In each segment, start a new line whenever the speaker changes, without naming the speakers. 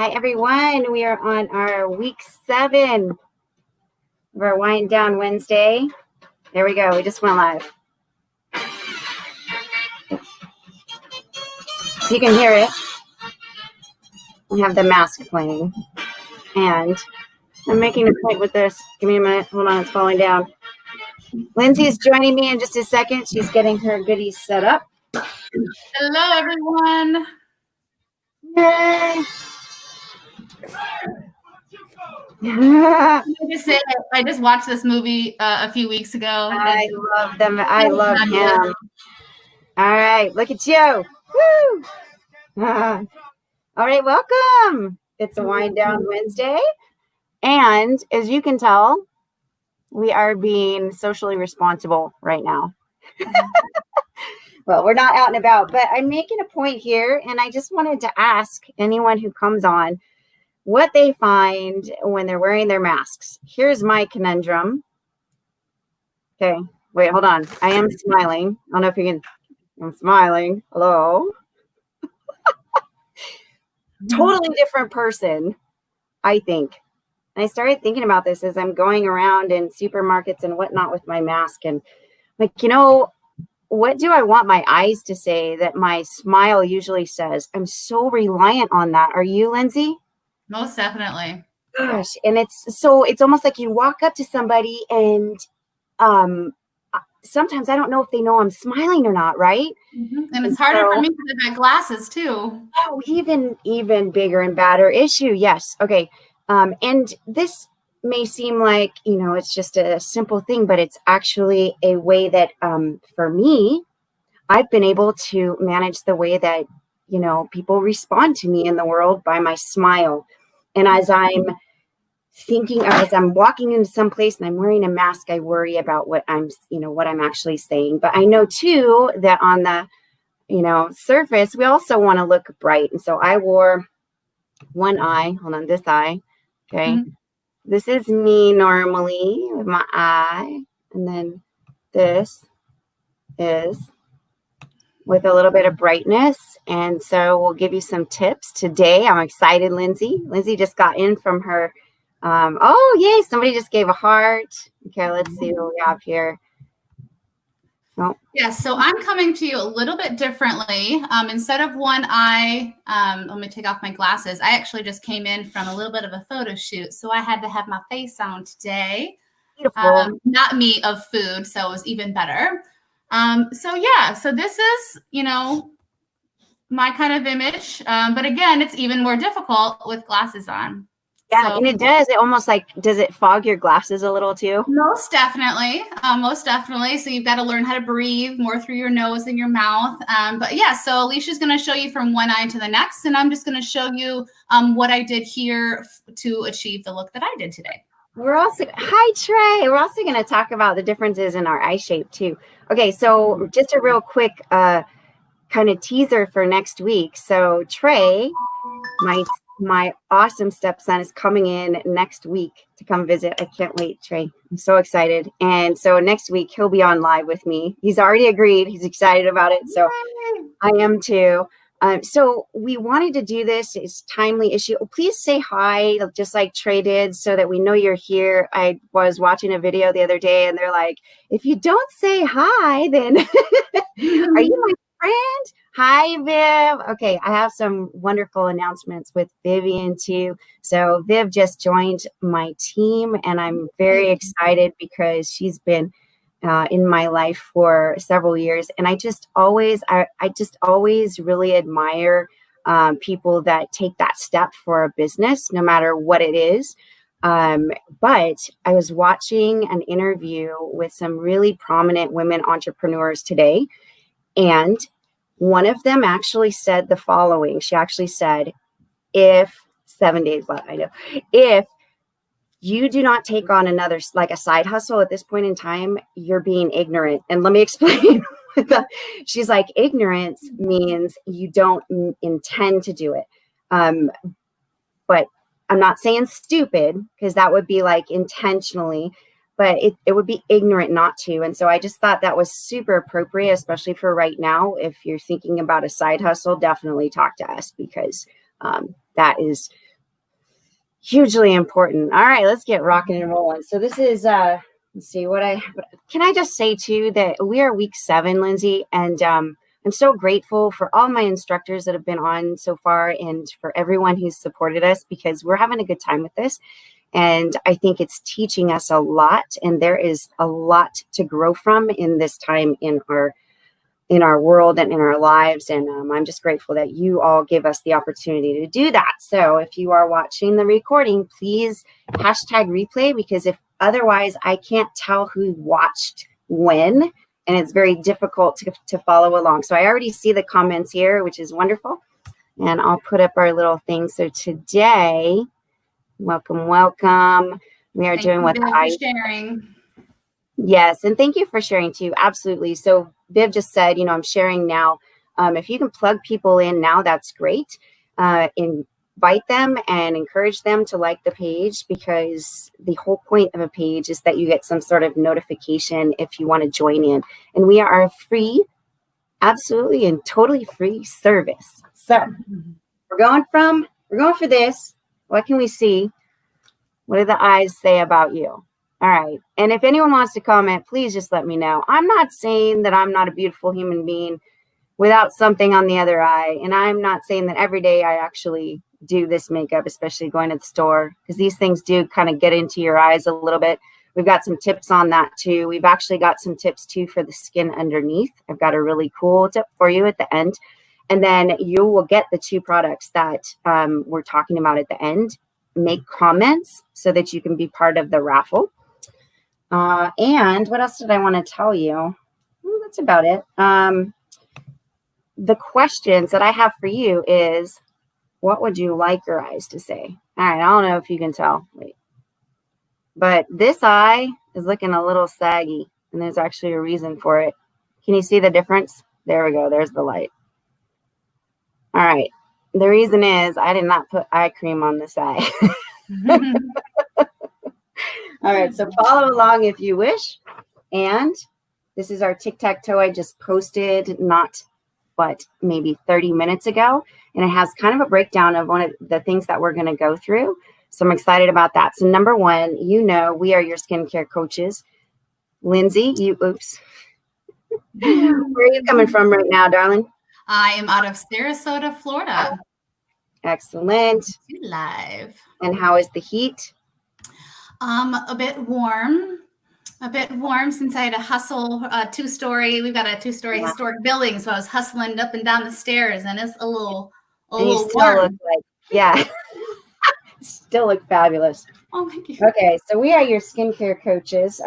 Hi, everyone. We are on our week 7 of our Wind Down Wednesday. There we go. We just went live. You can hear it. We have the mask playing. And I'm making a point with this. Give me a minute. Hold on. It's falling down. Lindsay is joining me in just a second. She's getting her goodies set up.
Hello, everyone.
Yay.
I just watched this movie a few weeks ago.
I love them. I love him. All right, look at you. Woo! All right, welcome. It's a Wind Down Wednesday. And as you can tell, we are being socially responsible right now. Well, we're not out and about, but I'm making a point here, and I just wanted to ask anyone who comes on what they find when they're wearing their masks. Here's my conundrum. Okay, wait, hold on. I am smiling. I don't know if you can. I'm smiling. Hello. Totally different person, I think. And I started thinking about this as I'm going around in supermarkets and whatnot with my mask. And like, what do I want my eyes to say that my smile usually says? I'm so reliant on that. Are you, Lindsay?
Most definitely.
Gosh, and it's almost like you walk up to somebody and sometimes I don't know if they know I'm smiling or not, right?
Mm-hmm. And it's harder for me because I got glasses too.
Oh, even bigger and badder issue. Yes. Okay. And this may seem like, it's just a simple thing, but it's actually a way that for me, I've been able to manage the way that, people respond to me in the world by my smile. And as I'm walking into some place and I'm wearing a mask, I worry about what I'm actually saying. But I know too that on the, surface, we also want to look bright. And so I wore one eye, this eye. Okay. Mm-hmm. This is me normally with my eye. And then this is with a little bit of brightness. And so we'll give you some tips today. I'm excited, Lindsay. Lindsay just got in from her. Oh, yay. Somebody just gave a heart. Okay, let's see what we have here. Oh.
Yeah, so I'm coming to you a little bit differently. Instead of one eye, let me take off my glasses. I actually just came in from a little bit of a photo shoot, so I had to have my face on today.
Beautiful.
Not me, of food, so it was even better. So this is, my kind of image. But again, it's even more difficult with glasses on.
Yeah, and it does. It almost does it fog your glasses a little too?
Most definitely. So you've got to learn how to breathe more through your nose and your mouth. But yeah, so Alicia's going to show you from one eye to the next, and I'm just going to show you what I did here to achieve the look that I did today.
Hi, Trey. We're also going to talk about the differences in our eye shape too. Okay, so just a real quick kind of teaser for next week. So Trey, my awesome stepson, is coming in next week to come visit. I can't wait, Trey. I'm so excited. And so next week he'll be on live with me. He's already agreed. He's excited about it. So I am too. So we wanted to do this. It's a timely issue. Please say hi, just like Trey did, so that we know you're here. I was watching a video the other day, and they're like, if you don't say hi, then are you my friend? Hi, Viv. Okay, I have some wonderful announcements with Vivian too. So Viv just joined my team, and I'm very excited because she's been in my life for several years, and I just always really admire people that take that step for a business, no matter what it is. But I was watching an interview with some really prominent women entrepreneurs today, and one of them actually said the following. She actually said, if 7 days left, I know, if you do not take on another, like a side hustle at this point in time, you're being ignorant. And let me explain. She's like, ignorance means you don't intend to do it. But I'm not saying stupid, because that would be like intentionally, but it would be ignorant not to. And so I just thought that was super appropriate, especially for right now. If you're thinking about a side hustle, definitely talk to us, because that is hugely important. All right, let's get rocking and rolling. So this is, let's see can I just say too that we are week 7, Lindsay, and I'm so grateful for all my instructors that have been on so far and for everyone who's supported us, because we're having a good time with this. And I think it's teaching us a lot, and there is a lot to grow from in this time in our world and in our lives. And I'm just grateful that you all give us the opportunity to do that. So if you are watching the recording, please hashtag replay, because if otherwise I can't tell who watched when, and it's very difficult to follow along. So I already see the comments here, which is wonderful. And I'll put up our little thing. So today, welcome. We are doing what I
sharing.
Yes, and thank you for sharing too. Absolutely. So Viv just said, I'm sharing now. If you can plug people in now, that's great. Invite them and encourage them to like the page, because the whole point of a page is that you get some sort of notification if you want to join in. And we are a free, absolutely and totally free service. So we're going for this. What can we see? What do the eyes say about you? All right. And if anyone wants to comment, please just let me know. I'm not saying that I'm not a beautiful human being without something on the other eye. And I'm not saying that every day I actually do this makeup, especially going to the store, because these things do kind of get into your eyes a little bit. We've got some tips on that too. We've actually got some tips too for the skin underneath. I've got a really cool tip for you at the end. And then you will get the 2 products that we're talking about at the end. Make comments so that you can be part of the raffle. And what else did I want to tell you? Well, that's about it. The questions that I have for you is, what would you like your eyes to say? All right, I don't know if you can tell. Wait. But this eye is looking a little saggy, and there's actually a reason for it. Can you see the difference? There we go. There's the light. All right. The reason is I did not put eye cream on this eye. All right. So follow along if you wish. And this is our tic-tac-toe I just posted maybe 30 minutes ago. And it has kind of a breakdown of one of the things that we're going to go through. So I'm excited about that. So number 1, we are your skincare coaches. Lindsay, oops. Where are you coming from right now, darling?
I am out of Sarasota, Florida.
Excellent.
Live.
And how is the heat?
A bit warm since I had to hustle a 2-story. We've got a 2-story historic building, so I was hustling up and down the stairs, and it's a little warm.
Still look fabulous.
Oh, thank you.
Okay, so we are your skincare coaches.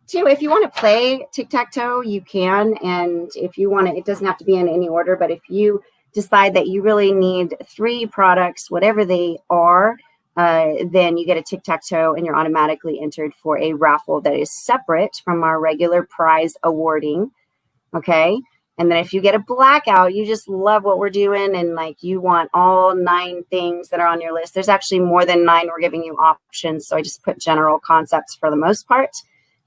Too, if you want to play tic-tac-toe, you can. And if you want to, it doesn't have to be in any order, but if you decide that you really need 3 products, whatever they are, then you get a tic-tac-toe and you're automatically entered for a raffle that is separate from our regular prize awarding. Okay. And then if you get a blackout, you just love what we're doing and you want all 9 things that are on your list. There's actually more than 9. We're giving you options. So I just put general concepts for the most part.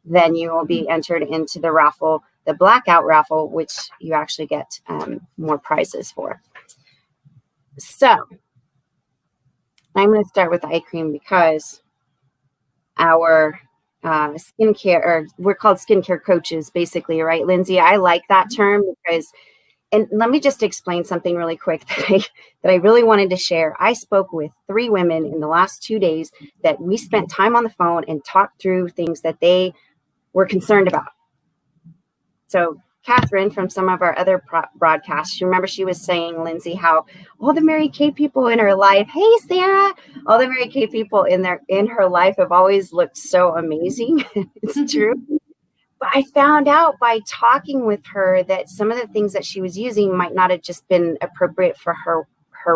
Then you will be entered into the raffle, the blackout raffle, which you actually get more prizes for. So I'm going to start with eye cream because our skincare, or we're called skincare coaches, basically, right, Lindsay? I like that term because, and let me just explain something really quick that I really wanted to share. I spoke with 3 women in the last 2 days that we spent time on the phone and talked through things that they were concerned about. So Catherine from some of our other broadcasts, you remember she was saying, Lindsay, how all the Mary Kay people in her life, hey Sarah, all the Mary Kay people in her life have always looked so amazing. It's true. But I found out by talking with her that some of the things that she was using might not have just been appropriate for her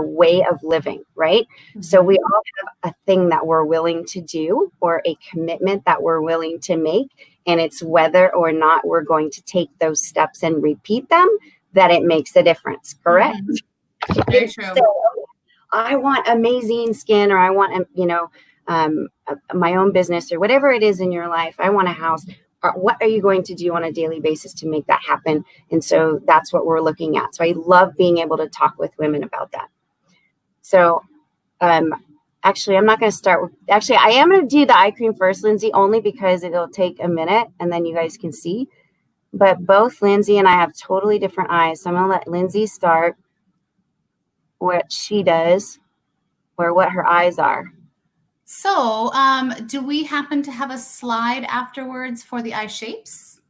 way of living, right? Mm-hmm. So we all have a thing that we're willing to do or a commitment that we're willing to make. And it's whether or not we're going to take those steps and repeat them that it makes a difference, correct?
Mm-hmm. Very true.
So, I want amazing skin, or I want, my own business, or whatever it is in your life. I want a house. What are you going to do on a daily basis to make that happen? And so that's what we're looking at. So I love being able to talk with women about that. So Actually, I'm not going to start with, actually, I am going to do the eye cream first, Lindsay, only because it'll take a minute and then you guys can see. But both Lindsay and I have totally different eyes. So I'm going to let Lindsay start what she does or what her eyes are.
So, do we happen to have a slide afterwards for the eye shapes?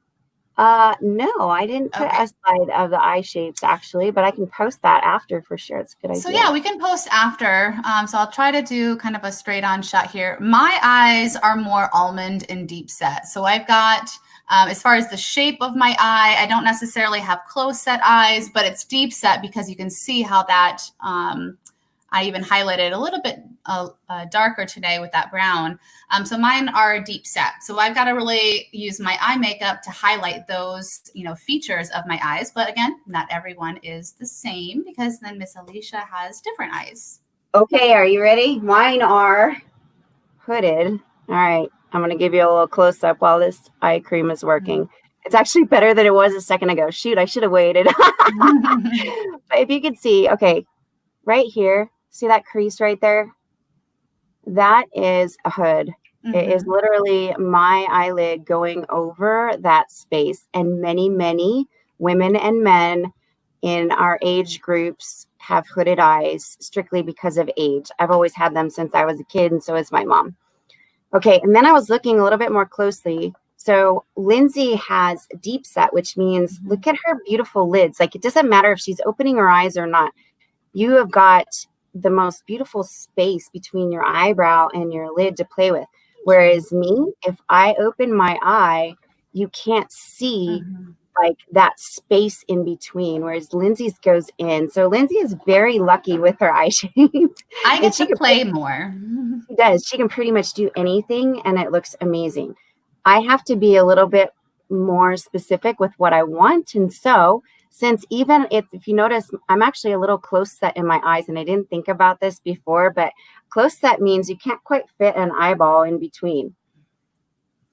No, I didn't put a slide of the eye shapes actually, but I can post that after for sure. It's a good idea.
So yeah, we can post after. So I'll try to do kind of a straight on shot here. My eyes are more almond and deep set. So I've got, as far as the shape of my eye, I don't necessarily have close set eyes, but it's deep set because you can see how that, I even highlighted a little bit darker today with that brown. So mine are deep set. So I've got to really use my eye makeup to highlight those, features of my eyes. But again, not everyone is the same because then Miss Alicia has different eyes.
Okay, are you ready? Mine are hooded. All right, I'm going to give you a little close up while this eye cream is working. It's actually better than it was a second ago. Shoot, I should have waited. But if you could see, okay, right here, see that crease right there? That is a hood. Mm-hmm. It is literally my eyelid going over that space. And many, many women and men in our age groups have hooded eyes strictly because of age. I've always had them since I was a kid, and so is my mom. Okay, and then I was looking a little bit more closely. So Lindsay has deep set, which means look at her beautiful lids. Like, it doesn't matter if she's opening her eyes or not. You have got the most beautiful space between your eyebrow and your lid to play with. Whereas me, if I open my eye, you can't see like that space in between, whereas Lindsay's goes in. So Lindsay is very lucky with her eye shape.
I get to play more.
She does. She can pretty much do anything, and it looks amazing. I have to be a little bit more specific with what I want. And so since even if you notice, I'm actually a little close set in my eyes, and I didn't think about this before, but close set means you can't quite fit an eyeball in between.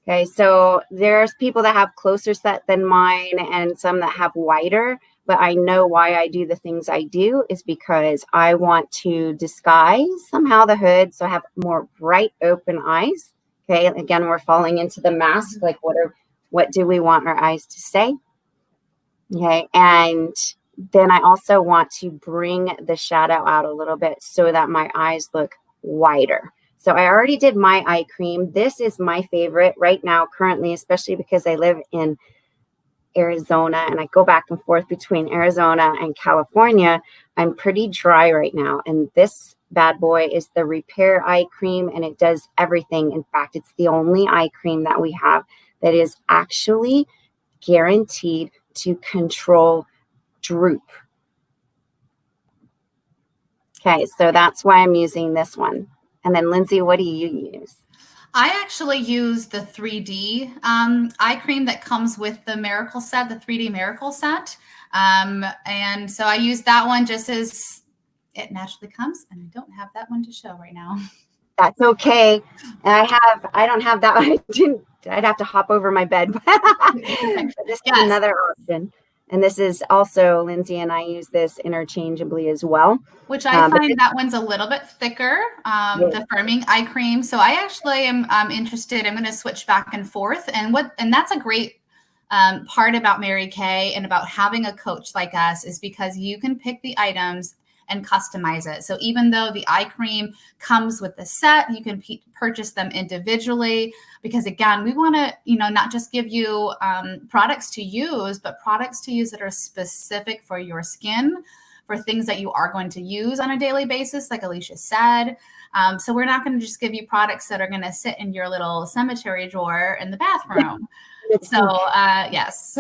Okay, so there's people that have closer set than mine and some that have wider, but I know why I do the things I do is because I want to disguise somehow the hood so I have more bright open eyes. Okay, again, we're falling into the mask, like what do we want our eyes to say? Okay, and then I also want to bring the shadow out a little bit so that my eyes look wider. So I already did my eye cream. This is my favorite right now, currently, especially because I live in Arizona and I go back and forth between Arizona and California. I'm pretty dry right now. And this bad boy is the Repair Eye Cream, and it does everything. In fact, it's the only eye cream that we have that is actually guaranteed to control droop. Okay, so that's why I'm using this one. And then Lindsay, what do you use?
I actually use the 3D eye cream that comes with the Miracle set, the 3D Miracle set. And so I use that one just as it naturally comes, and I don't have that one to show right now.
That's okay. And I don't have that one. I'd have to hop over my bed. This is another option. And this is also, Lindsay and I use this interchangeably as well. Which
I find that one's a little bit thicker, the firming eye cream. So I actually am interested. I'm going to switch back and forth. And that's a great part about Mary Kay and about having a coach like us is because you can pick the items and customize it. So even though the eye cream comes with the set, you can purchase them individually because again, we want to, not just give you products to use, but products to use that are specific for your skin, for things that you are going to use on a daily basis, like Alicia said. So we're not going to just give you products that are going to sit in your little cemetery drawer in the bathroom. So yes.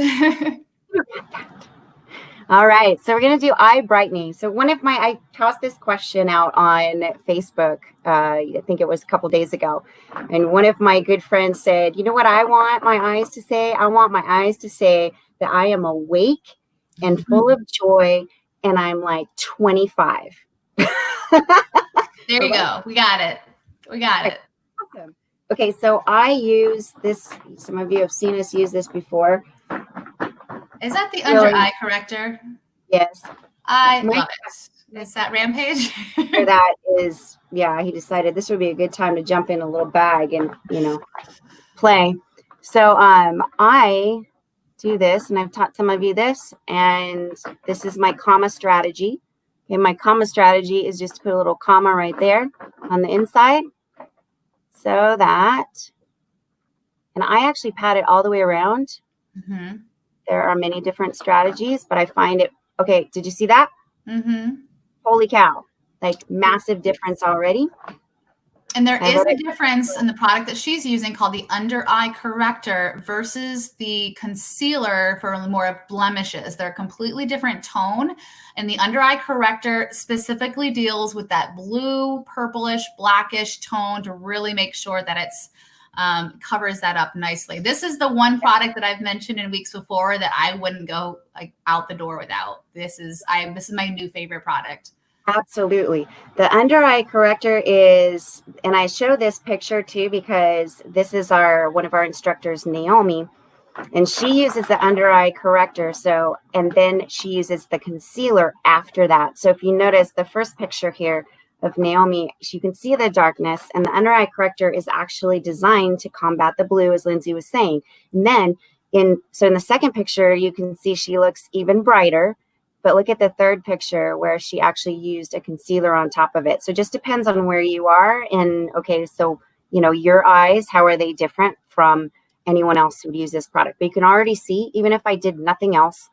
All right, so we're going to do eye brightening. So I tossed this question out on Facebook, I think it was a couple days ago. And one of my good friends said, you know what I want my eyes to say? I want my eyes to say that I am awake and full of joy, and I'm like 25.
There you go. We got it.
Awesome. Okay, so I use this. Some of you have seen us use this before.
Is that the under eye corrector?
Yes.
I love it. Is that Rampage?
So that is, yeah, he decided this would be a good time to jump in a little bag and, play. So I do this, and I've taught some of you this, and this is my comma strategy. And my comma strategy is just to put a little comma right there on the inside, so that, and I actually pat it all the way around. Mm-hmm. There are many different strategies, but I find it, okay, did you see that? Mm-hmm. Holy cow, like massive difference already.
And there is a difference in the product that she's using called the under eye corrector versus the concealer for more of blemishes. They're a completely different tone. And the under eye corrector specifically deals with that blue, purplish, blackish tone to really make sure that it's covers that up nicely. This is the one product that I've mentioned in weeks before that I wouldn't go like out the door without. This is my new favorite product.
Absolutely. The under eye corrector is, and I show this picture too because this is one of our instructors, Naomi, and she uses the under eye corrector. So, and then she uses the concealer after that. So if you notice the first picture here of Naomi, you can see the darkness, and the under eye corrector is actually designed to combat the blue, as Lindsay was saying. And then in the second picture, you can see she looks even brighter. But look at the third picture where she actually used a concealer on top of it. So it just depends on where you are. And okay, so, your eyes, how are they different from anyone else who would use this product? But you can already see, even if I did nothing else,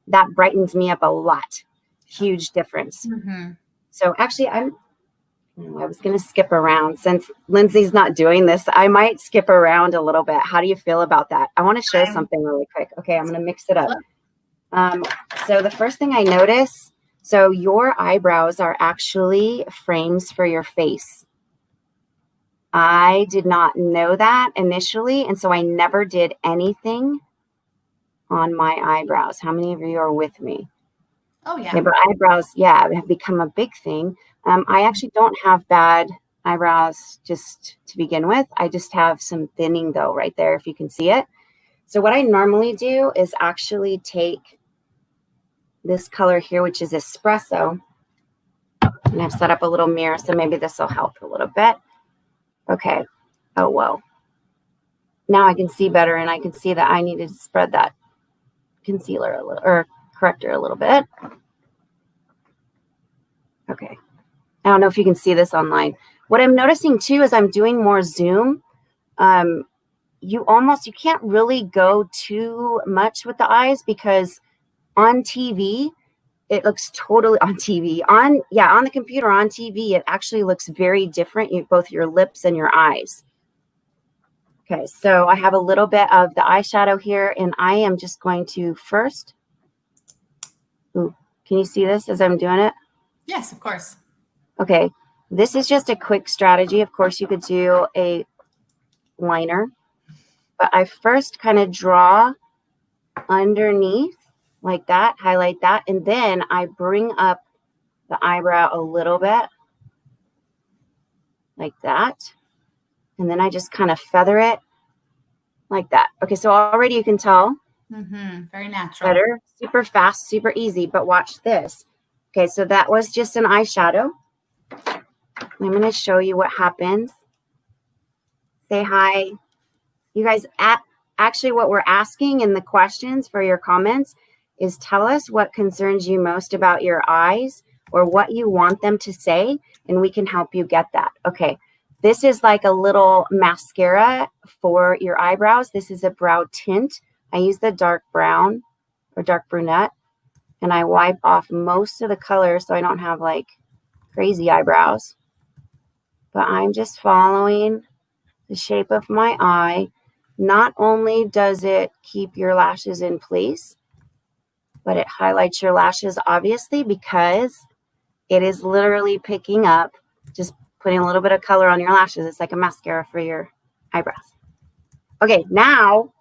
that brightens me up a lot. Huge difference. Mm-hmm. So actually, I was going to skip around. Since Lindsay's not doing this, I might skip around a little bit. How do you feel about that? I want to show something really quick. Okay, I'm going to mix it up. So the first thing I notice, so your eyebrows are actually frames for your face. I did not know that initially, and so I never did anything on my eyebrows. How many of you are with me?
Oh, yeah.
Okay, but eyebrows, have become a big thing. I actually don't have bad eyebrows just to begin with. I just have some thinning, though, right there, if you can see it. So what I normally do is actually take this color here, which is espresso, and I've set up a little mirror, so maybe this will help a little bit. Okay. Oh, whoa. Now I can see better, and I can see that I needed to spread that concealer a little, or corrector a little bit. Okay. I don't know if you can see this online. What I'm noticing too is I'm doing more zoom. You can't really go too much with the eyes because on TV, it looks totally on TV. On the computer, on TV, it actually looks very different, both your lips and your eyes. Okay, so I have a little bit of the eyeshadow here, and I am just going to first. Ooh, can you see this as I'm doing it?
Yes, of course.
Okay, this is just a quick strategy. Of course, you could do a liner, but I first kind of draw underneath like that, highlight that, and then I bring up the eyebrow a little bit like that, and then I just kind of feather it like that. Okay, so already you can tell.
Very natural.
Better, super fast, super easy, but watch this. Okay, so that was just an eyeshadow. I'm going to show you what happens. Say hi. You guys, actually what we're asking in the questions for your comments is tell us what concerns you most about your eyes or what you want them to say, and we can help you get that. Okay, this is like a little mascara for your eyebrows. This is a brow tint. I use the dark brown or dark brunette, and I wipe off most of the color so I don't have like crazy eyebrows. But I'm just following the shape of my eye. Not only does it keep your lashes in place, but it highlights your lashes, obviously, because it is literally picking up, just putting a little bit of color on your lashes. It's like a mascara for your eyebrows. Okay, now,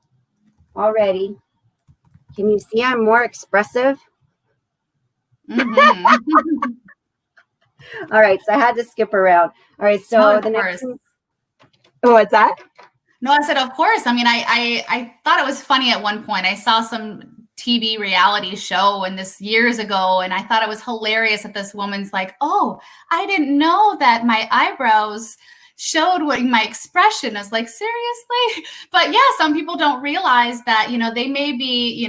already, can you see I'm more expressive? Mm-hmm. All right, so I had to skip around. All right, so the next one. What's that?
No, I said, of course. I mean, I thought it was funny at one point. I saw some TV reality show and this years ago. And I thought it was hilarious that this woman's like, oh, I didn't know that my eyebrows showed what my expression is. Like, seriously? But yeah, some people don't realize that, they may be,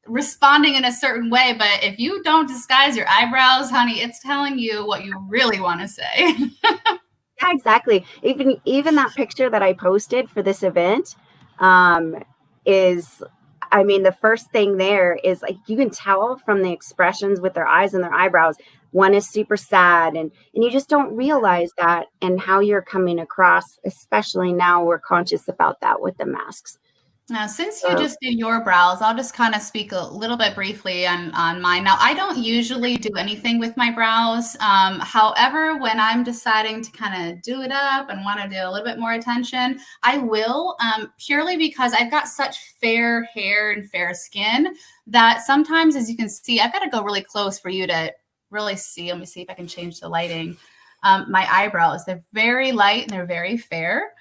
responding in a certain way, but if you don't disguise your eyebrows, honey, it's telling you what you really want to say.
Yeah, exactly. Even that picture that I posted for this event is, I mean, the first thing there is like, you can tell from the expressions with their eyes and their eyebrows. One is super sad, and you just don't realize that and how you're coming across, especially now we're conscious about that with the masks.
Now, since you just did your brows, I'll just kind of speak a little bit briefly on mine. Now, I don't usually do anything with my brows. However, when I'm deciding to kind of do it up and want to do a little bit more attention, I will, purely because I've got such fair hair and fair skin that sometimes, as you can see, I've got to go really close for you to really see. Let me see if I can change the lighting. My eyebrows, they're very light and they're very fair.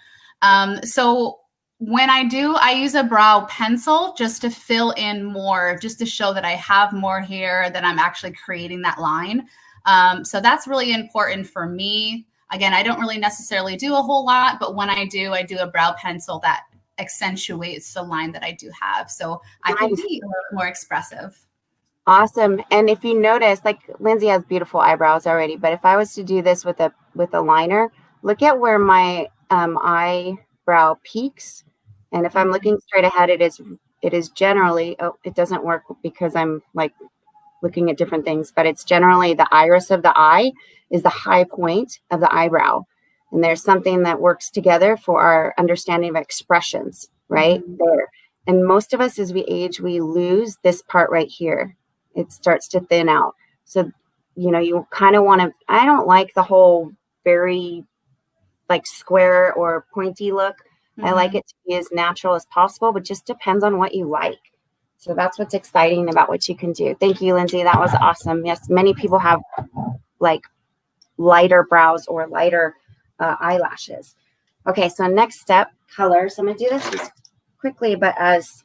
So when I do, I use a brow pencil just to fill in more, just to show that I have more hair, that I'm actually creating that line. So that's really important for me. Again, I don't really necessarily do a whole lot, but when I do a brow pencil that accentuates the line that I do have. So I can be a little more expressive.
Awesome. And if you notice, like Lindsay has beautiful eyebrows already, but if I was to do this with a liner, look at where my eyebrow peaks. And if I'm looking straight ahead, it is generally, it doesn't work because I'm like looking at different things, but it's generally the iris of the eye is the high point of the eyebrow. And there's something that works together for our understanding of expressions right there. And most of us, as we age, we lose this part right here. It starts to thin out. So, you kind of want to, I don't like the whole very like square or pointy look. I like it to be as natural as possible, but just depends on what you like. So that's what's exciting about what you can do. Thank you, Lindsay. That was awesome. Yes, many people have like lighter brows or lighter eyelashes. Okay, so next step, color. So I'm going to do this as quickly, but as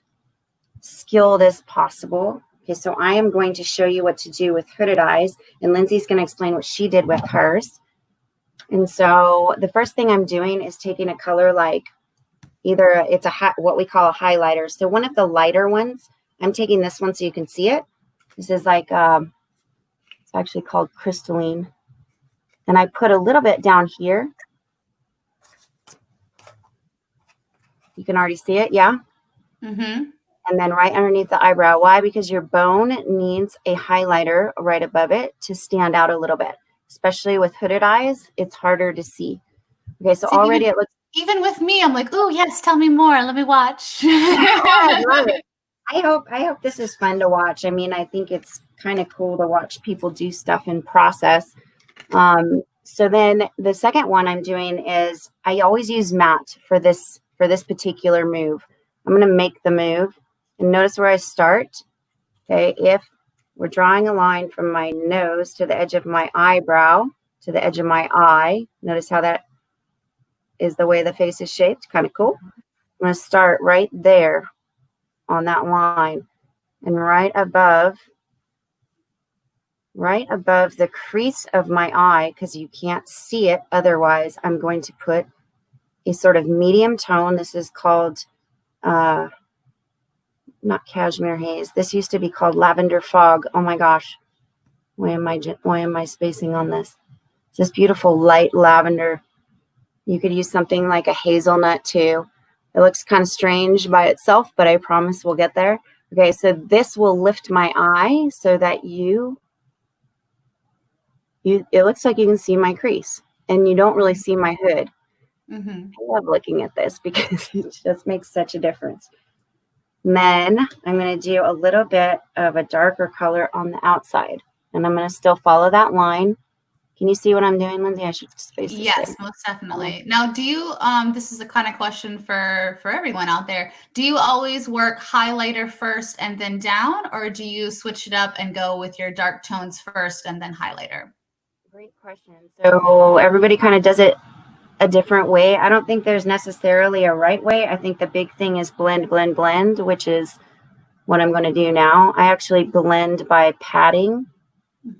skilled as possible. Okay, so I am going to show you what to do with hooded eyes, and Lindsay's going to explain what she did with hers. And so the first thing I'm doing is taking a color like either it's what we call a highlighter. So one of the lighter ones, I'm taking this one so you can see it. This is like, it's actually called crystalline. And I put a little bit down here. You can already see it, yeah? And then right underneath the eyebrow. Why? Because your bone needs a highlighter right above it to stand out a little bit. Especially with hooded eyes, it's harder to see. Okay, so already it looks...
Even with me, I'm like, oh, yes, tell me more. Let me watch.
I love it. I hope this is fun to watch. I mean, I think it's kind of cool to watch people do stuff in process. So then the second one I'm doing is I always use matte for this particular move. I'm going to make the move and notice where I start. Okay, if we're drawing a line from my nose to the edge of my eyebrow to the edge of my eye, notice how that is the way the face is shaped. Kind of cool. I'm going to start right there on that line, and right above the crease of my eye, because you can't see it otherwise, I'm going to put a sort of medium tone. This is called not cashmere haze. This used to be called lavender fog. Oh my gosh, why am I spacing on this? It's this beautiful light lavender. You could use something like a hazelnut too. It looks kind of strange by itself, but I promise we'll get there. Okay, so this will lift my eye so that it looks like you can see my crease and you don't really see my hood. I love looking at this because it just makes such a difference. And then I'm going to do a little bit of a darker color on the outside, and I'm going to still follow that line. Can you see what I'm doing, Lindsay? I should space this.
Yes, most definitely. Now, do you, this is a kind of question for everyone out there. Do you always work highlighter first and then down, or do you switch it up and go with your dark tones first and then highlighter?
Great question. So everybody kind of does it a different way. I don't think there's necessarily a right way. I think the big thing is blend, blend, blend, which is what I'm going to do now. I actually blend by patting.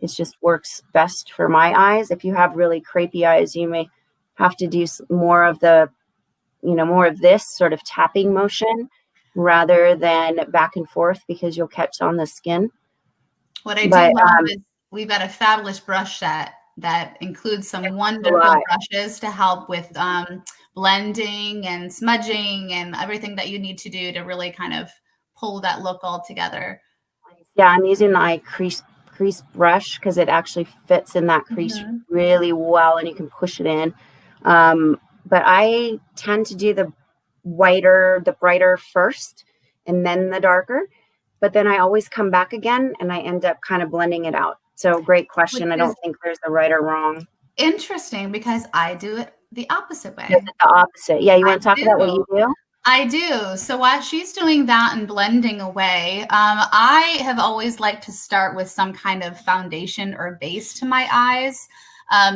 It just works best for my eyes. If you have really crepey eyes, you may have to do more of the, more of this sort of tapping motion rather than back and forth, because you'll catch on the skin.
What I do love is we've got a fabulous brush set that includes some wonderful brushes to help with blending and smudging and everything that you need to do to really kind of pull that look all together.
Yeah, I'm using the eye crease brush because it actually fits in that crease really well, and you can push it in. But I tend to do the brighter first and then the darker. But then I always come back again and I end up kind of blending it out. So great question. I don't think there's a right or wrong.
Interesting, because I do it the opposite way.
The opposite. Yeah, you want to talk about what you do?
I do. So while she's doing that and blending away, I have always liked to start with some kind of foundation or base to my eyes.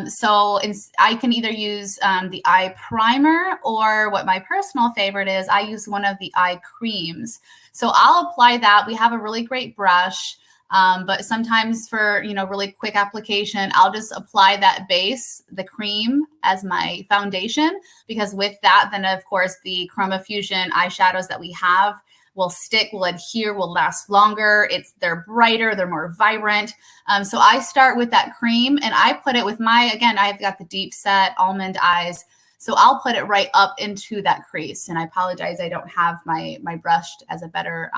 So I can either use the eye primer, or what my personal favorite is, I use one of the eye creams. So I'll apply that. We have a really great brush. But sometimes for, really quick application, I'll just apply that base, the cream, as my foundation, because with that, then of course the Chroma Fusion eyeshadows that we have will stick, will adhere, will last longer. They're brighter, they're more vibrant. So I start with that cream and I put it with again, I've got the deep set almond eyes. So I'll put it right up into that crease. And I apologize, I don't have my brush as a better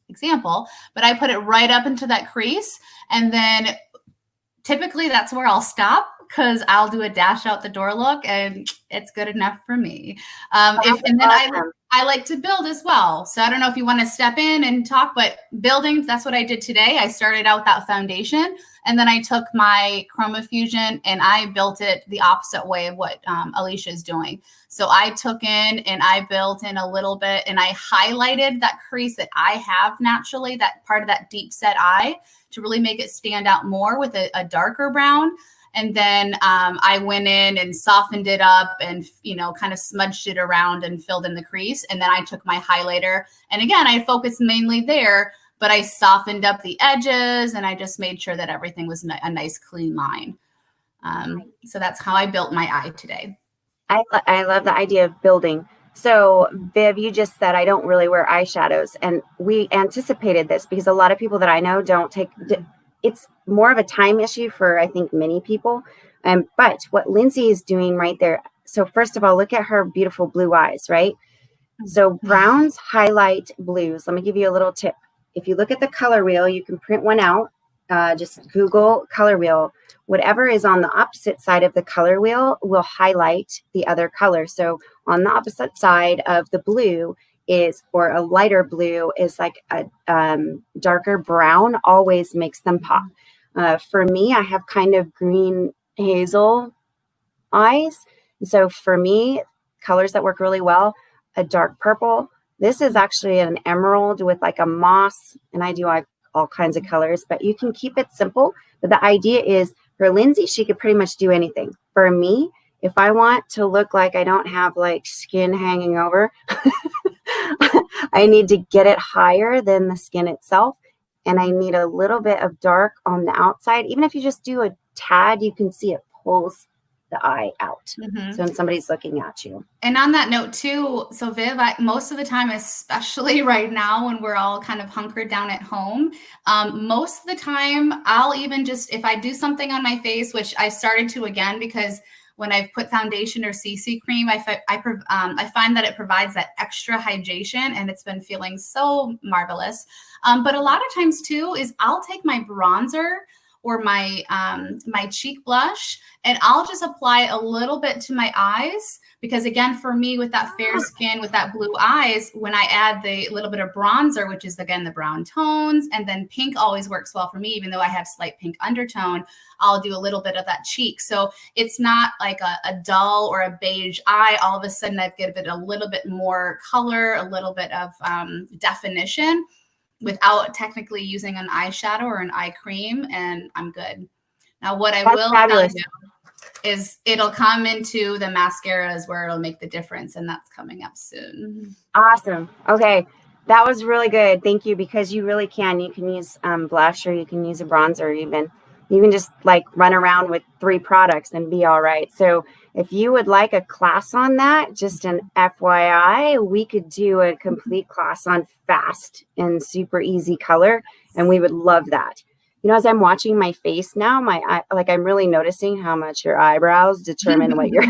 example, but I put it right up into that crease. And then typically that's where I'll stop, because I'll do a dash out the door look and it's good enough for me. And then I like to build as well. So I don't know if you want to step in and talk, but building, that's what I did today. I started out that foundation, and then I took my Chroma Fusion and I built it the opposite way of what Alicia is doing. So I took in and I built in a little bit, and I highlighted that crease that I have naturally, that part of that deep set eye, to really make it stand out more with a darker brown. And then I went in and softened it up and, kind of smudged it around and filled in the crease. And then I took my highlighter, and again, I focused mainly there, but I softened up the edges and I just made sure that everything was a nice clean line. So that's how I built my eye today.
I love the idea of building. So Viv, you just said, I don't really wear eyeshadows, and we anticipated this because a lot of people that I know don't take it's more of a time issue for, I think, many people. But what Lindsay is doing right there. So first of all, look at her beautiful blue eyes, right? So browns highlight blues. Let me give you a little tip. If you look at the color wheel, you can print one out. Just Google color wheel. Whatever is on the opposite side of the color wheel will highlight the other color. So on the opposite side of the blue or a lighter blue is like a darker brown, always makes them pop. For me, I have kind of green hazel eyes. So for me, colors that work really well, a dark purple. This is actually an emerald with like a moss, and I do all kinds of colors, but you can keep it simple. But the idea is, for Lindsay, she could pretty much do anything. For me, if I want to look like I don't have like skin hanging over, I need to get it higher than the skin itself. And I need a little bit of dark on the outside. Even if you just do a tad, you can see it pulls the eye out. So when somebody's looking at you.
And on that note too, so Viv, most of the time, especially right now when we're all kind of hunkered down at home, most of the time I'll even just, if I do something on my face, which I started to again, because when I've put foundation or CC cream, I find that it provides that extra hydration, and it's been feeling so marvelous. But a lot of times too is I'll take my bronzer or my cheek blush, and I'll just apply a little bit to my eyes, because again, for me, with that fair skin, with that blue eyes, when I add the little bit of bronzer, which is again the brown tones, and then pink always works well for me, even though I have slight pink undertone, I'll do a little bit of that cheek. So it's not like a dull or a beige eye. All of a sudden I've given it a little bit more color, a little bit of definition, without technically using an eyeshadow or an eye cream, and I'm good. Now, what I will tell you is it'll come into the mascaras where it'll make the difference, and that's coming up soon.
Awesome. Okay. That was really good. Thank you, because you really can. You can use blush, or you can use a bronzer even. You can just like run around with 3 products and be all right. So if you would like a class on that, just an FYI, we could do a complete class on fast and super easy color, and we would love that. You know, as I'm watching my face now, like I'm really noticing how much your eyebrows determine what you're.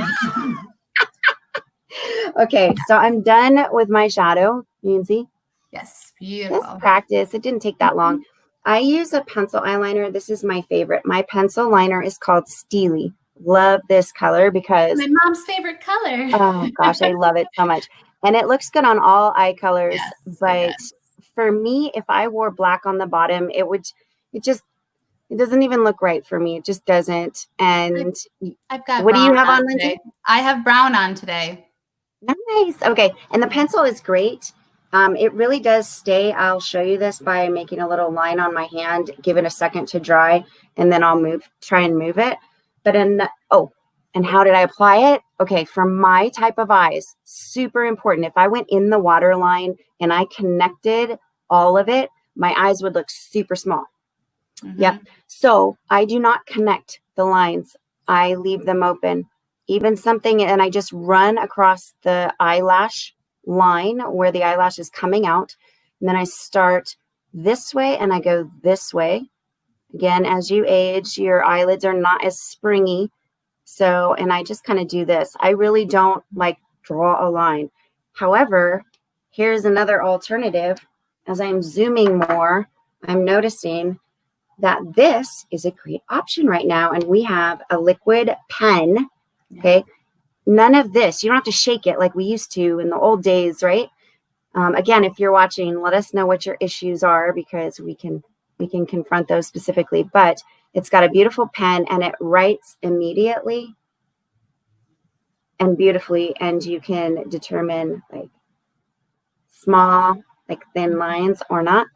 Okay, so I'm done with my shadow. You can see.
Yes,
Just
beautiful.
practice. It didn't take that long. I use a pencil eyeliner. This is my favorite. My pencil liner is called Steely. Love this color because,
My mom's favorite color.
oh gosh, I love it so much. And it looks good on all eye colors.
Yes,
But for me, if I wore black on the bottom, it doesn't even look right for me. It just doesn't. And
I've got
what do you have on,
today.
Lindsay?
I have brown on today.
Nice. Okay. And the pencil is great. It really does stay. I'll show you this by making a little line on my hand, give it a second to dry, and then I'll try and move it. But and how did I apply it? Okay, for my type of eyes, super important. If I went in the waterline and I connected all of it, my eyes would look super small. Yep. So I do not connect the lines. I leave them open. Even something, and I just run across the eyelash line where the eyelash is coming out. And then I start this way and I go this way. Again, as you age, your eyelids are not as springy. So, and I just kind of do this. I really don't like draw a line. However, here's another alternative. As I'm zooming more, I'm noticing that this is a great option right now. And we have a liquid pen. Okay. None of this. You don't have to shake it like we used to in the old days, right? Again, if you're watching, let us know what your issues are, because we can confront those specifically. But it's got a beautiful pen and it writes immediately and beautifully, and you can determine like small, like thin lines or not.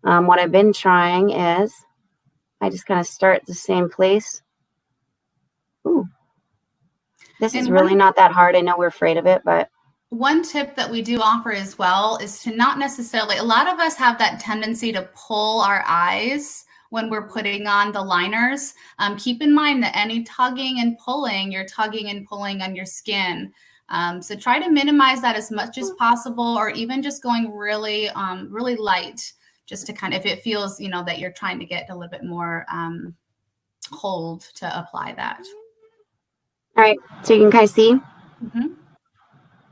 What I've been trying is I just kind of start the same place. Ooh. This is really not that hard. I know we're afraid of it, but
one tip that we do offer as well is to not necessarily, a lot of us have that tendency to pull our eyes when we're putting on the liners. Keep in mind that any tugging and pulling, you're tugging and pulling on your skin. So try to minimize that as much as possible, or even just going really, really light, just to kind of, if it feels, you know, that you're trying to get a little bit more hold to apply that.
All right, so you can kind of see.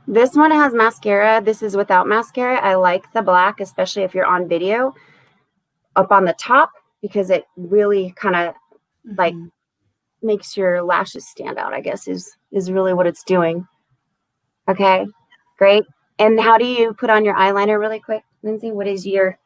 This one has mascara. This is without mascara. I like the black, especially if you're on video, up on the top, because it really kind of like makes your lashes stand out, I guess is really what it's doing. Okay, great. And how do you put on your eyeliner really quick, Lindsay? What is your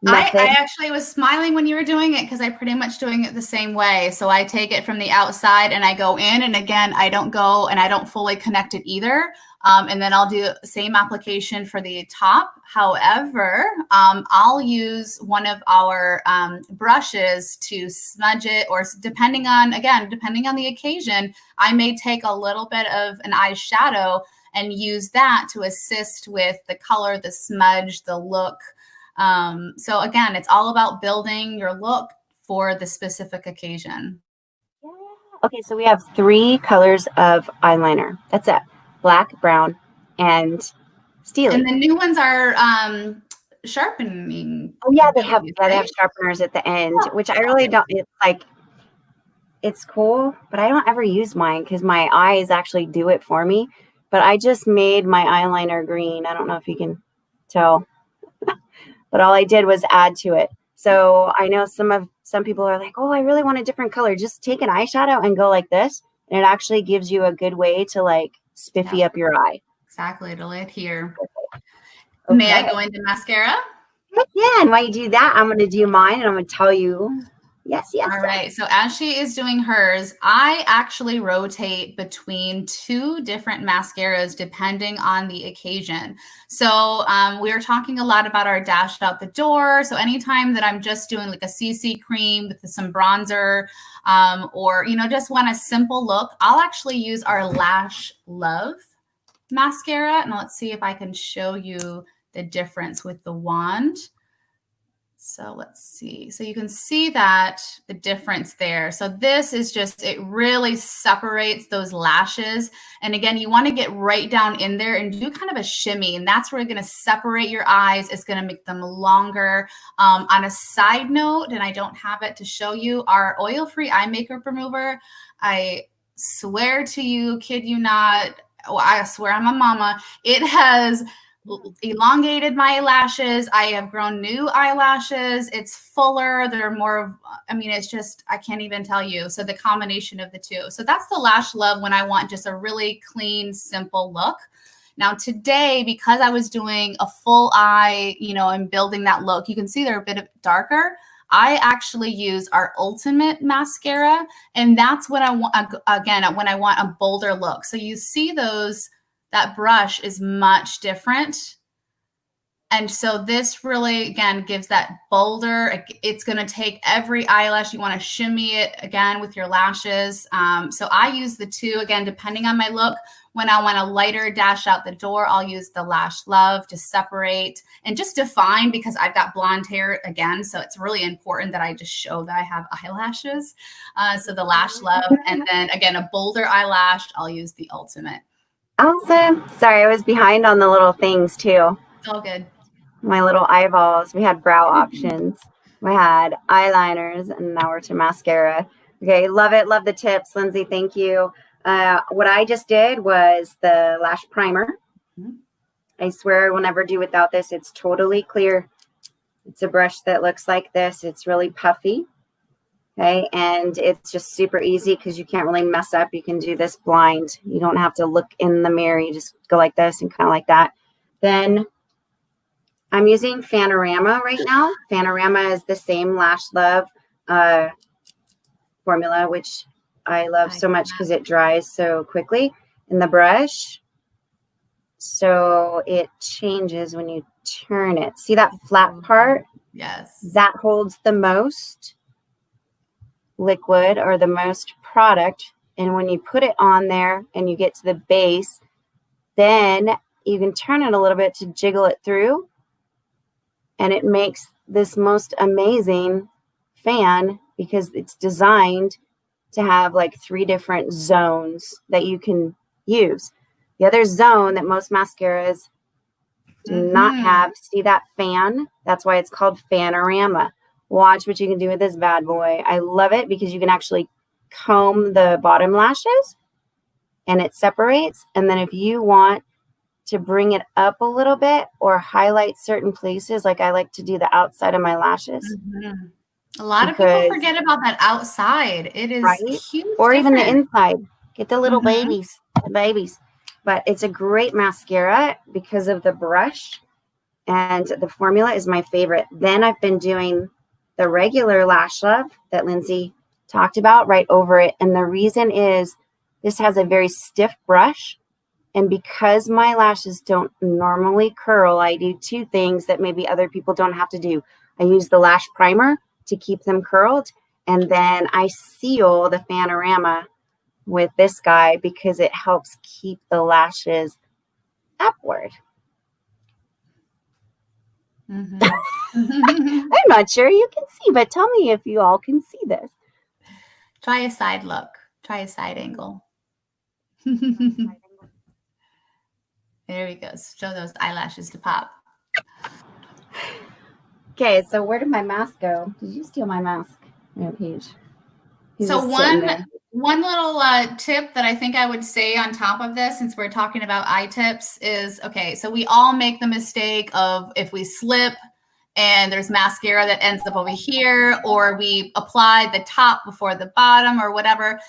method?
I actually was smiling when you were doing it, because I'm pretty much doing it the same way. So I take it from the outside and I go in, and again, I don't go and I don't fully connect it either. And then I'll do the same application for the top. However, I'll use one of our brushes to smudge it, or depending on the occasion, I may take a little bit of an eyeshadow and use that to assist with the color, the smudge, the look. So again, it's all about building your look for the specific occasion.
Okay, so we have 3 colors of eyeliner. That's it. Black, brown, and steely.
And the new ones are sharpening.
Oh yeah, they have sharpeners at the end, which I really don't. It's like, it's cool, but I don't ever use mine because my eyes actually do it for me. But I just made my eyeliner green. I don't know if you can tell, but all I did was add to it. So I know some people are like, oh, I really want a different color. Just take an eyeshadow and go like this, and it actually gives you a good way to like spiffy up your eye.
Exactly, it'll adhere.
Okay.
May I go into mascara?
Yeah, and while you do that, I'm going to do mine, and I'm going to tell you. Yes.
All right. So as she is doing hers, I actually rotate between 2 different mascaras depending on the occasion. So we are talking a lot about our dash out the door. So anytime that I'm just doing like a CC cream with some bronzer, or, you know, just want a simple look, I'll actually use our Lash Love mascara. And let's see if I can show you the difference with the wand. So let's see. So you can see that the difference there. So this is just, it really separates those lashes. And again, you want to get right down in there and do kind of a shimmy. And that's where you're going to separate your eyes. It's going to make them longer. On a side note, and I don't have it to show you, our oil-free eye makeup remover, I swear to you, kid you not, I swear I'm a mama, it has elongated my lashes. I have grown new eyelashes. It's fuller. They're more, I mean, it's just, I can't even tell you. So the combination of the two. So that's the Lash Love when I want just a really clean, simple look. Now today, because I was doing a full eye, you know, and building that look, you can see they're a bit darker. I actually use our Ultimate mascara, and that's when I want, again, when I want a bolder look. So you see those, that brush is much different. And so this really, again, gives that bolder, it's going to take every eyelash. You want to shimmy it again with your lashes. So I use the two, again, depending on my look. When I want a lighter dash out the door, I'll use the Lash Love to separate and just define, because I've got blonde hair again. So it's really important that I just show that I have eyelashes. So the Lash Love, and then again, a bolder eyelash, I'll use the Ultimate.
Awesome. Sorry, I was behind on the little things too.
It's all good.
My little eyeballs. We had brow options. We had eyeliners, and now we're to mascara. Okay, love it. Love the tips, Lindsay. Thank you. What I just did was the lash primer. I swear I will never do without this. It's totally clear. It's a brush that looks like this. It's really puffy. Okay, and it's just super easy because you can't really mess up. You can do this blind. You don't have to look in the mirror. You just go like this and kind of like that. Then I'm using Fanorama right now. Fanorama is the same Lash Love formula, which I love so much because it dries so quickly in the brush. So it changes when you turn it. See that flat part?
Yes.
That holds the most liquid or the most product. And when you put it on there and you get to the base, then you can turn it a little bit to jiggle it through. And it makes this most amazing fan because it's designed to have like 3 different zones that you can use. The other zone that most mascaras do not have, see that fan? That's why it's called Fanorama. Watch what you can do with this bad boy. I love it because you can actually comb the bottom lashes and it separates. And then if you want to bring it up a little bit or highlight certain places, like I like to do the outside of my lashes.
A lot of people forget about that outside. It is huge.
Or even the inside. Get the little babies, the babies. But it's a great mascara because of the brush, and the formula is my favorite. Then I've been doing the regular Lash Love that Lindsay talked about right over it. And the reason is this has a very stiff brush. And because my lashes don't normally curl, I do 2 things that maybe other people don't have to do. I use the lash primer to keep them curled. And then I seal the Fanorama with this guy because it helps keep the lashes upward. I'm not sure you can see, but tell me if you all can see this.
Try a side look. Try a side angle. There he goes. Show those eyelashes to pop.
Okay, so where did my mask go? Did you steal my mask? No, Paige.
So one little tip that I think I would say on top of this, since we're talking about eye tips, is, okay, so we all make the mistake of if we slip and there's mascara that ends up over here, or we apply the top before the bottom or whatever,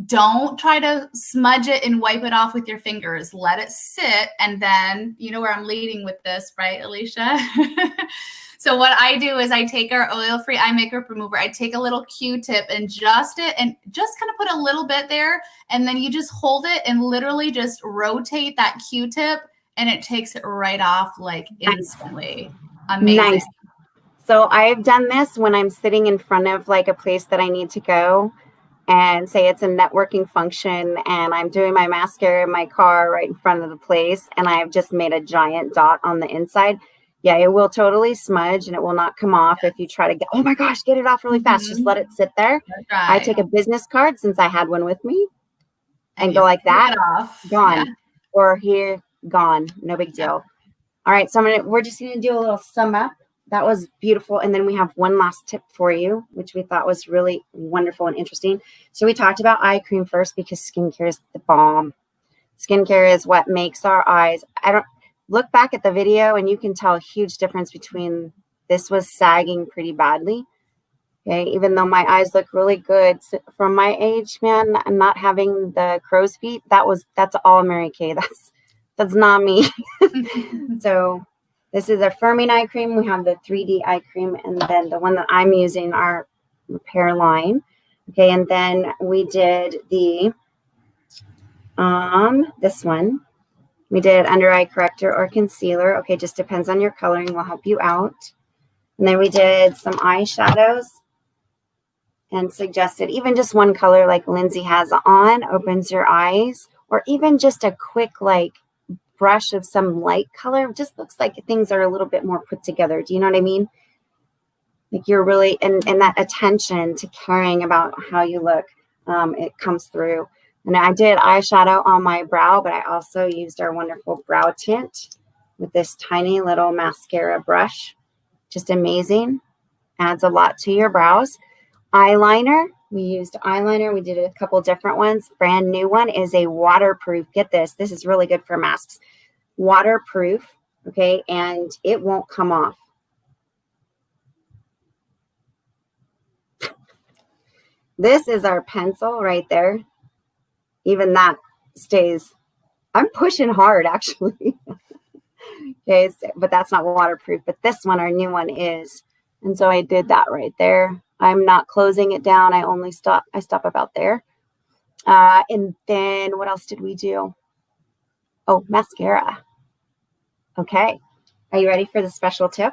don't try to smudge it and wipe it off with your fingers. Let it sit. And then, you know where I'm leading with this, right, Alicia? So what I do is I take our oil-free eye makeup remover. I take a little Q-tip and just kind of put a little bit there. And then you just hold it and literally just rotate that Q-tip and it takes it right off like instantly. Amazing.
Nice. So I've done this when I'm sitting in front of like a place that I need to go, and say it's a networking function and I'm doing my mascara in my car right in front of the place, and I've just made a giant dot on the inside. Yeah, it will totally smudge and it will not come off if you try to get, oh my gosh, get it off really fast. Just let it sit there.
That's
I
right.
take a business card since I had one with me and
you
go like
flip
that,
it off.
gone.
Yeah.
Or here, gone. No big deal. All right, so we're just gonna do a little sum up. That was beautiful. And then we have one last tip for you, which we thought was really wonderful and interesting. So we talked about eye cream first because skincare is the bomb. Skincare is what makes our eyes. I don't look back at the video and you can tell a huge difference between this was sagging pretty badly. Okay, even though my eyes look really good from my age, man, and not having the crow's feet, that's all Mary Kay. That's not me. So this is a firming eye cream. We have the 3D eye cream, and then the one that I'm using, our repair line. Okay, and then we did the this one. We did under eye corrector or concealer. Okay, just depends on your coloring. We'll help you out. And then we did some eyeshadows and suggested even just one color like Lindsay has on opens your eyes, or even just a quick like brush of some light color just looks like things are a little bit more put together. Do you know what I mean? Like you're really, and that attention to caring about how you look, it comes through. And I did eyeshadow on my brow, but I also used our wonderful brow tint with this tiny little mascara brush. Just amazing. Adds a lot to your brows. Eyeliner. We used eyeliner. We did a couple different ones. Brand new one is a waterproof. Get this. This is really good for masks. Waterproof. Okay. And it won't come off. This is our pencil right there. Even that stays. I'm pushing hard actually. Okay. But that's not waterproof. But this one, our new one is. And so I did that right there. I'm not closing it down. I stop about there. And then what else did we do? Oh, mascara. Okay. Are you ready for the special tip?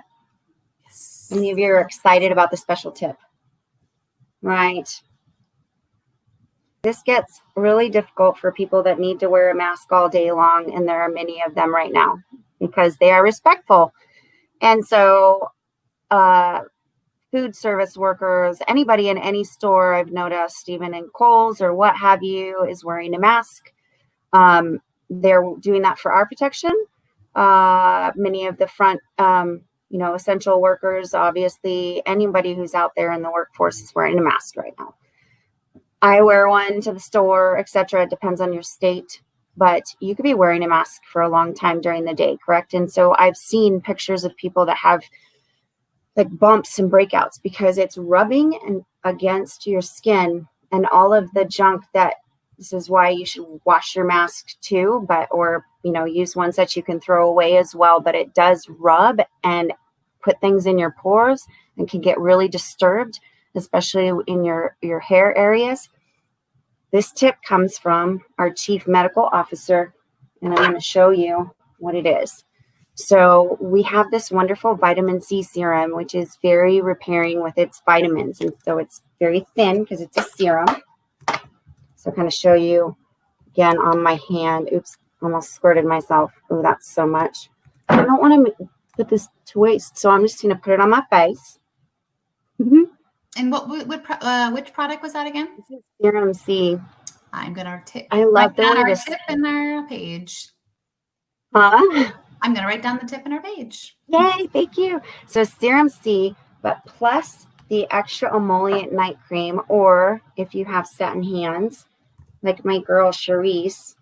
Yes.
How many of you are excited about the special tip? Right. This gets really difficult for people that need to wear a mask all day long. And there are many of them right now because they are respectful. And so, food service workers, anybody in any store I've noticed, even in Kohl's or what have you, is wearing a mask. They're doing that for our protection. Many of the front, essential workers, obviously, anybody who's out there in the workforce is wearing a mask right now. I wear one to the store, etc. It depends on your state, but you could be wearing a mask for a long time during the day, correct? And so I've seen pictures of people that have like bumps and breakouts because it's rubbing and against your skin and all of the junk that this is why you should wash your mask too, or use ones that you can throw away as well. But it does rub and put things in your pores and can get really disturbed, especially in your hair areas. This tip comes from our chief medical officer, and I'm going to show you what it is. So we have this wonderful vitamin C serum, which is very repairing with its vitamins. And so it's very thin because it's a serum. So kind of show you again on my hand. Oops, almost squirted myself. Oh, that's so much. I don't want to put this to waste. So I'm just going to put it on my face.
And which product was that again?
This is Serum C.
I'm going to tip.
I love the way
this tip in our page.
Huh?
I'm going to write down the tip in our page.
Yay, thank you. So Serum C, but plus the extra emollient night cream, or if you have satin hands, like my girl Charisse,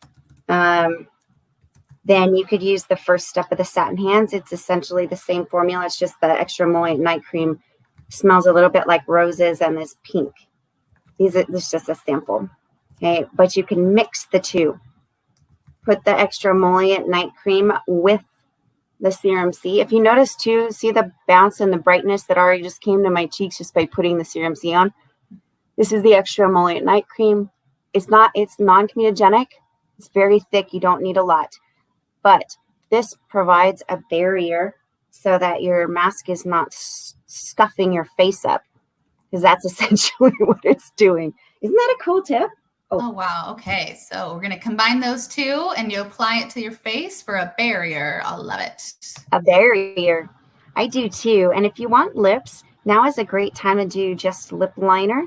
then you could use the first step of the satin hands. It's essentially the same formula. It's just the extra emollient night cream smells a little bit like roses and is pink. This is just a sample. Okay, but you can mix the two. Put the extra emollient night cream with the Serum C. If you notice too, see the bounce and the brightness that already just came to my cheeks just by putting the Serum C on. This is the extra emollient night cream. It's non-comedogenic. It's very thick. You don't need a lot. But this provides a barrier so that your mask is not stuffing your face up, because that's essentially what it's doing. Isn't that a cool tip?
Oh, wow. Okay. So we're going to combine those two and you apply it to your face for a barrier. I love it.
A barrier. I do too. And if you want lips, now is a great time to do just lip liner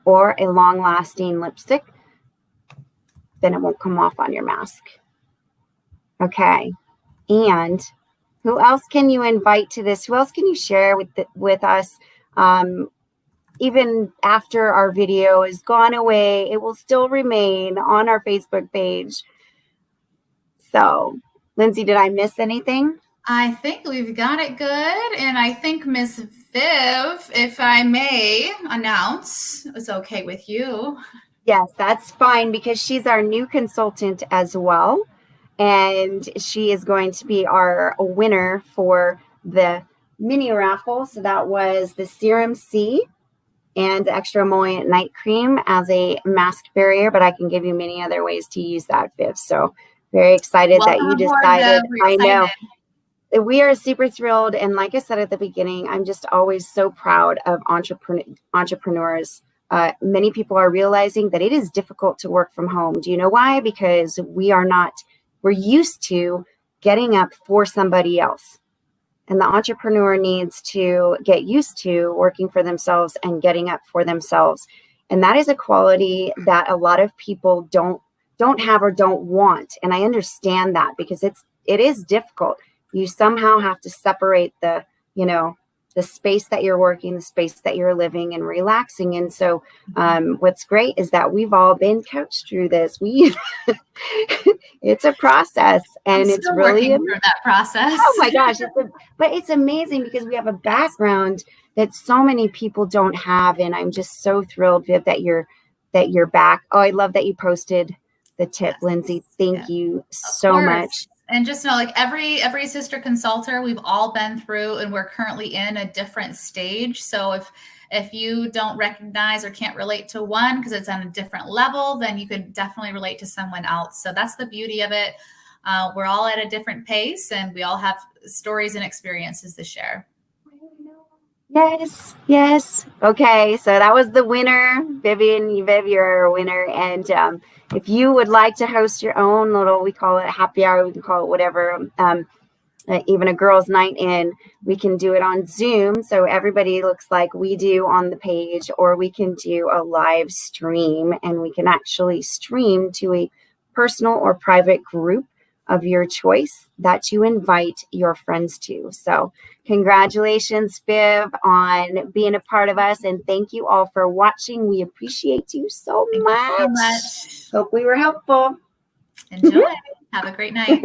or a long-lasting lipstick. Then it won't come off on your mask. Okay. And who else can you invite to this? Who else can you share with us? Even after our video is gone away, it will still remain on our Facebook page. So, Lindsay, did I miss anything?
I think we've got it good. And I think Miss Viv, if I may announce, it's okay with you.
Yes, that's fine because she's our new consultant as well. And she is going to be our winner for the mini raffle. So that was the Serum C and extra emollient night cream as a mask barrier, but I can give you many other ways to use that, Viv. So very excited that you decided. I know. We are super thrilled. And like I said at the beginning, I'm just always so proud of entrepreneurs. Many people are realizing that it is difficult to work from home. Do you know why? Because we're used to getting up for somebody else. And the entrepreneur needs to get used to working for themselves and getting up for themselves. And that is a quality that a lot of people don't have or don't want. And I understand that because it is difficult. You somehow have to separate the space that you're working, the space that you're living and relaxing. And so what's great is that we've all been coached through this. It's a process, and it's really
through that process.
Oh my gosh. But it's amazing because we have a background that so many people don't have. And I'm just so thrilled, Viv, that you're back. Oh, I love that you posted the tip, Lindsay. Thank you so much.
And just know, like every sister consultant, we've all been through, and we're currently in a different stage. So if you don't recognize or can't relate to one because it's on a different level, then you could definitely relate to someone else. So that's the beauty of it. We're all at a different pace, and we all have stories and experiences to share.
Yes. Okay, so that was the winner. Viv, you're a winner. And if you would like to host your own little, we call it happy hour, we can call it whatever, even a girls' night in, we can do it on Zoom. So everybody looks like we do on the page, or we can do a live stream, and we can actually stream to a personal or private group of your choice that you invite your friends to. So congratulations, Viv, on being a part of us. And thank you all for watching. We appreciate you so much. Hope we were helpful.
Enjoy. Have a great night.